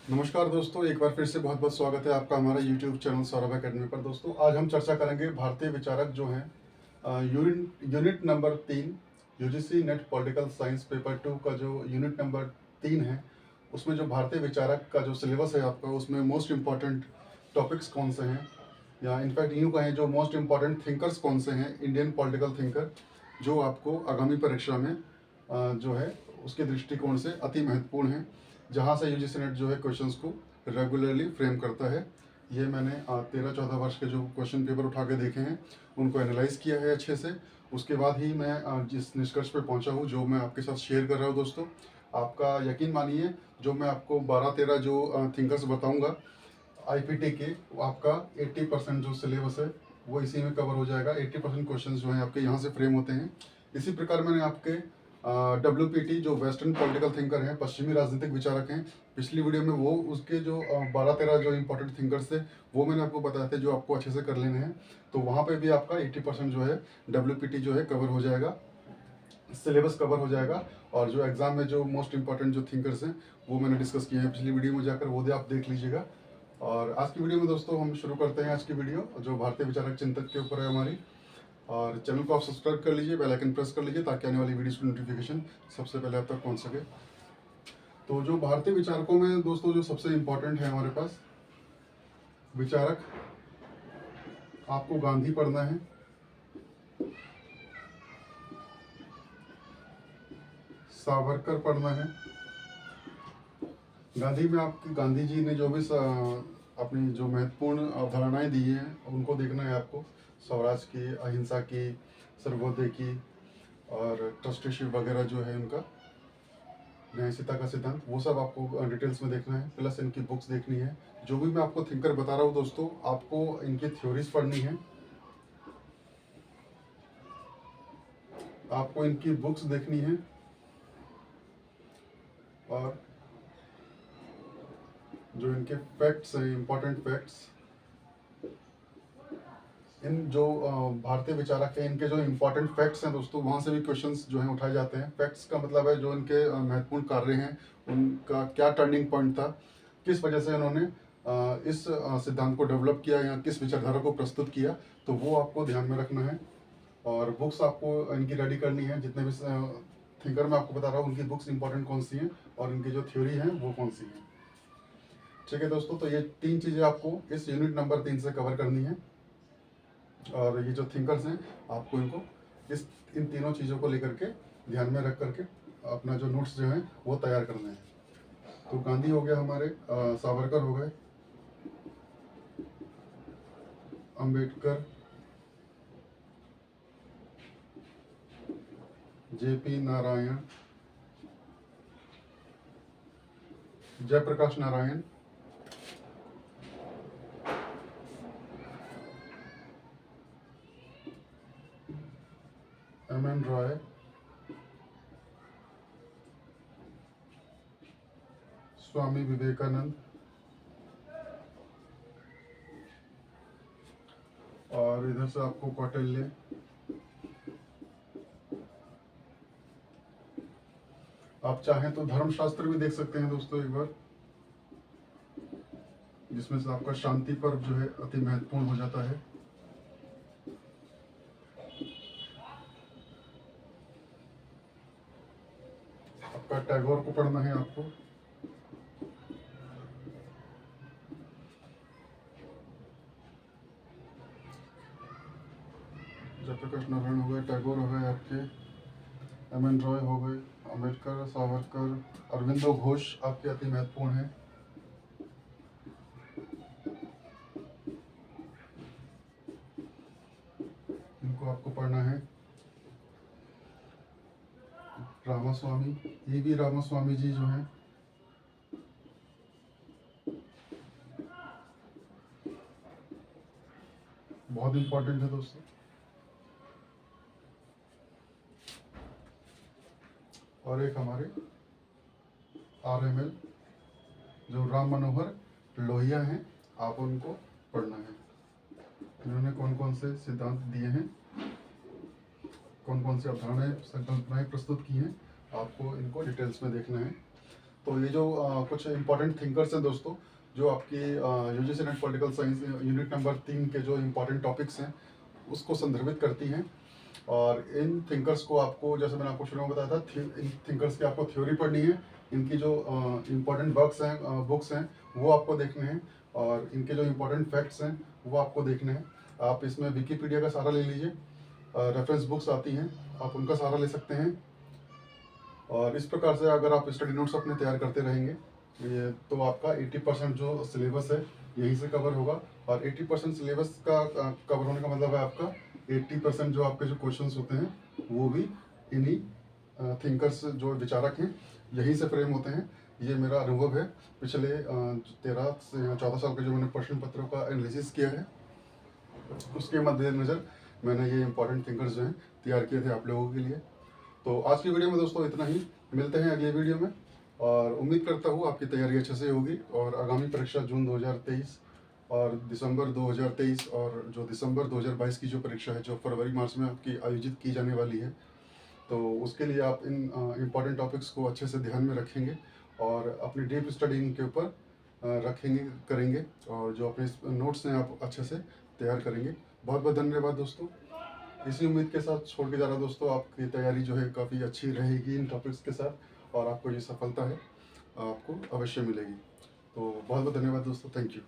नमस्कार दोस्तों, एक बार फिर से बहुत बहुत स्वागत है आपका हमारा YouTube चैनल सौरभ एकेडमी पर। दोस्तों आज हम चर्चा करेंगे भारतीय विचारक जो हैं unit number 3 UGC net political science paper 2 का जो यूनिट नंबर 3 है, उसमें जो भारतीय विचारक का जो सिलेबस है आपका, उसमें मोस्ट इम्पॉर्टेंट टॉपिक्स कौन से हैं, या इनफैक्ट यूँ कहें जो मोस्ट इम्पॉर्टेंट थिंकर्स कौन से हैं, इंडियन पॉलिटिकल थिंकर, जो आपको आगामी परीक्षा में जो है उसके दृष्टिकोण से अति महत्वपूर्ण है, जहाँ से यूजीसी नेट जो है क्वेश्चंस को रेगुलरली फ्रेम करता है। ये मैंने 13-14 वर्ष के जो क्वेश्चन पेपर उठा के देखे हैं, उनको एनालाइज किया है अच्छे से। उसके बाद ही मैं जिस निष्कर्ष पे पहुंचा हूँ, जो मैं आपके साथ शेयर कर रहा हूँ दोस्तों, आपका यकीन मानिए, जो मैं आपको 12-13 जो थिंकर्स बताऊंगा आईपीटी के, वो आपका 80% जो सिलेबस है वो इसी में कवर हो जाएगा। 80% क्वेश्चन जो हैं आपके यहाँ से फ्रेम होते हैं। इसी प्रकार मैंने आपके WPT जो वेस्टर्न पॉलिटिकल थिंकर हैं, पश्चिमी राजनीतिक विचारक हैं, पिछली वीडियो में वो उसके जो 12-13 जो इंपॉर्टेंट थिंकर्स थे वो मैंने आपको बताए थे, जो आपको अच्छे से कर लेने हैं। तो वहाँ पे भी आपका 80% जो है WPT जो है कवर हो जाएगा, सिलेबस कवर हो जाएगा। और जो एग्जाम में जो मोस्ट इंपॉर्टेंट जो थिंकर्स हैं वो मैंने डिस्कस किए हैं पिछली वीडियो में, जाकर वो भी आप देख लीजिएगा। और आज की वीडियो में दोस्तों हम शुरू करते हैं। आज की वीडियो जो भारतीय विचारक चिंतक के ऊपर है हमारी, और चैनल को आप सब्सक्राइब कर लीजिए, बेल आइकन प्रेस कर लीजिए, ताकि आने वाली वीडियोस की नोटिफिकेशन सबसे पहले आप तक पहुंच सके। तो जो भारतीय विचारकों में दोस्तों जो सबसे इम्पोर्टेंट है हमारे पास विचारक, आपको गांधी पढ़ना है, सावरकर पढ़ना है। गांधी में आप गांधी जी ने जो भी अपनी जो महत्वपूर्ण अवधारणाएं दी हैं उनको देखना है आपको। स्वराज की, अहिंसा की, सर्वोदय की, और ट्रस्टीशिप वगैरह जो है उनका, न्यायशीता का सिद्धांत, वो सब आपको डिटेल्स में देखना है। प्लस इनकी बुक्स देखनी है। जो भी मैं आपको थिंकर बता रहा हूँ दोस्तों, आपको इनकी थ्योरीज पढ़नी है, आपको इनकी बुक्स देखनी है, और जो इनके फैक्ट्स हैं, इंपॉर्टेंट फैक्ट्स, इन जो भारतीय विचारक हैं इनके जो इंपॉर्टेंट फैक्ट्स हैं दोस्तों, वहाँ से भी क्वेश्चंस जो हैं उठाए जाते हैं। फैक्ट्स का मतलब है जो इनके महत्वपूर्ण कार्य हैं, उनका क्या टर्निंग पॉइंट था, किस वजह से उन्होंने इस सिद्धांत को डेवलप किया या किस विचारधारा को प्रस्तुत किया, तो वो आपको ध्यान में रखना है। और बुक्स आपको इनकी रेडी करनी है। जितने भी थिंकर मैं आपको बता रहा हूँ उनकी बुक्स इंपॉर्टेंट कौन सी हैं और इनकी जो थ्योरी है वो कौन सी है। ठीक है दोस्तों, तो ये 3 चीज़ें आपको इस यूनिट नंबर 3 से कवर करनी है। और ये जो थिंकर्स हैं, आपको इनको इन तीनों चीज़ों को लेकर के ध्यान में रख करके अपना जो नोट्स जो हैं वो तैयार करना है। तो गांधी हो गया हमारे, सावरकर हो गए, अंबेडकर, JP नारायण, जयप्रकाश नारायण, MN रॉय, स्वामी विवेकानंद, और इधर से आपको कौटिल्य, आप चाहें तो धर्मशास्त्र भी देख सकते हैं दोस्तों एक बार, जिसमें से आपका शांति पर्व जो है अति महत्वपूर्ण हो जाता है। आपका टैगोर को पढ़ना है आपको, जयप्रकाश नारायण हो गए, टैगोर हो गए आपके, MN रॉय हो गए, अम्बेडकर, सावरकर, अरविंदो घोष आपके अति महत्वपूर्ण है। इनको आपको पढ़ना है। रामास्वामी, EV रामास्वामी जी जो हैं, बहुत इंपॉर्टेंट है दोस्तों। और एक हमारे RML जो राम मनोहर लोहिया हैं, आप उनको पढ़ना है। इन्होंने कौन कौन से सिद्धांत दिए हैं, कौन कौन से अवधारणाएं, संकल्पनाएं प्रस्तुत की हैं, आपको इनको डिटेल्स में देखना है। तो ये जो कुछ इंपॉर्टेंट थिंकर्स हैं दोस्तों, जो आपकी UGC net political science unit number 3 के जो इंपॉर्टेंट टॉपिक्स हैं उसको संदर्भित करती हैं। और इन थिंकर्स को आपको, जैसे मैंने आपको शुरू में बताया था, इन थिंकर्स की आपको थ्योरी पढ़नी है, इनकी जो इम्पोर्टेंट वर्क्स हैं, बुक्स हैं, वो आपको देखने हैं, और इनके जो इम्पोर्टेंट फैक्ट्स हैं वो आपको देखने हैं। आप इसमें विकीपीडिया का सहारा ले लीजिए, रेफरेंस बुक्स आती हैं, आप उनका सहारा ले सकते हैं। और इस प्रकार से अगर आप स्टडी नोट्स अपने तैयार करते रहेंगे ये, तो आपका 80% जो सिलेबस है यहीं से कवर होगा। और 80% सिलेबस का कवर होने का मतलब है आपका 80% जो आपके जो क्वेश्चंस होते हैं वो भी इन्हीं थिंकर्स जो विचारक हैं यहीं से फ्रेम होते हैं। ये मेरा अनुभव है पिछले 13 से 14 साल के जो मैंने प्रश्न पत्रों का एनालिसिस किया है, उसके मद्देनज़र मैंने ये इंपॉर्टेंट थिंकर्स जो हैं तैयार किए थे आप लोगों के लिए। तो आज की वीडियो में दोस्तों इतना ही, मिलते हैं अगली वीडियो में, और उम्मीद करता हूँ आपकी तैयारी अच्छे से होगी। और आगामी परीक्षा जून 2023 और दिसंबर 2023 और जो दिसंबर 2022 की जो परीक्षा है, जो फरवरी मार्च में आपकी आयोजित की जाने वाली है, तो उसके लिए आप इन इम्पॉर्टेंट टॉपिक्स को अच्छे से ध्यान में रखेंगे और अपनी डीप स्टडिंग के ऊपर रखेंगे करेंगे, और जो अपने नोट्स हैं आप अच्छे से तैयार करेंगे। बहुत बहुत धन्यवाद दोस्तों। इसी उम्मीद के साथ छोड़ के जा रहा दोस्तों, आपकी तैयारी जो है काफ़ी अच्छी रहेगी इन टॉपिक्स के साथ, और आपको ये सफलता है आपको अवश्य मिलेगी। तो बहुत बहुत धन्यवाद दोस्तों, थैंक यू।